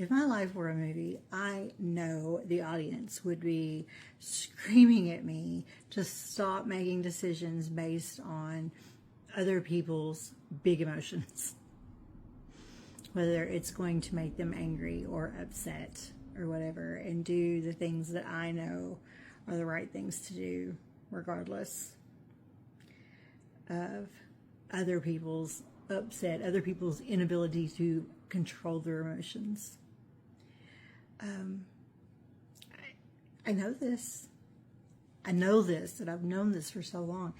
If my life were a movie, I know the audience would be screaming at me to stop making decisions based on other people's big emotions. Whether it's going to make them angry or upset or whatever, and do the things that I know are the right things to do, regardless of other people's upset, other people's inability to control their emotions. I know this. I know this, that I've known this for so long,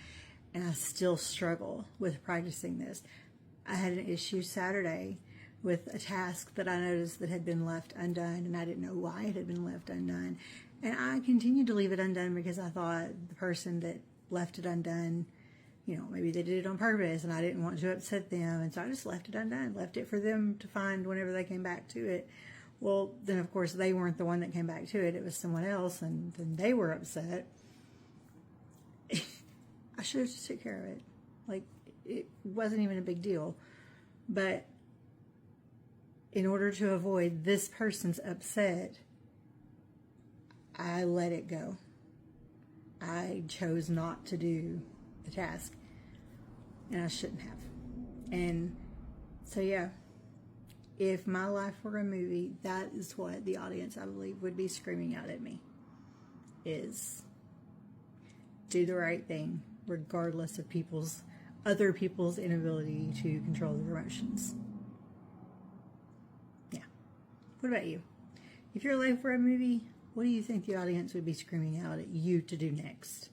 and I still struggle with practicing this. I had an issue Saturday with a task that I noticed that had been left undone, and I didn't know why it had been left undone. And I continued to leave it undone because I thought the person that left it undone, you know, maybe they did it on purpose and I didn't want to upset them. And so I just left it undone, left it for them to find whenever they came back to it. Well, then of course they weren't the one that came back to it. It was someone else, and then they were upset. I should have just took care of it. Like, it wasn't even a big deal. But in order to avoid this person's upset, I let it go. I chose not to do the task, and I shouldn't have. And so, yeah, if my life were a movie, that is what the audience, I believe, would be screaming out at me, is do the right thing, regardless of other people's inability to control their emotions. Yeah. What about you? If your life were a movie, what do you think the audience would be screaming out at you to do next?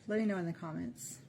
Let me know in the comments.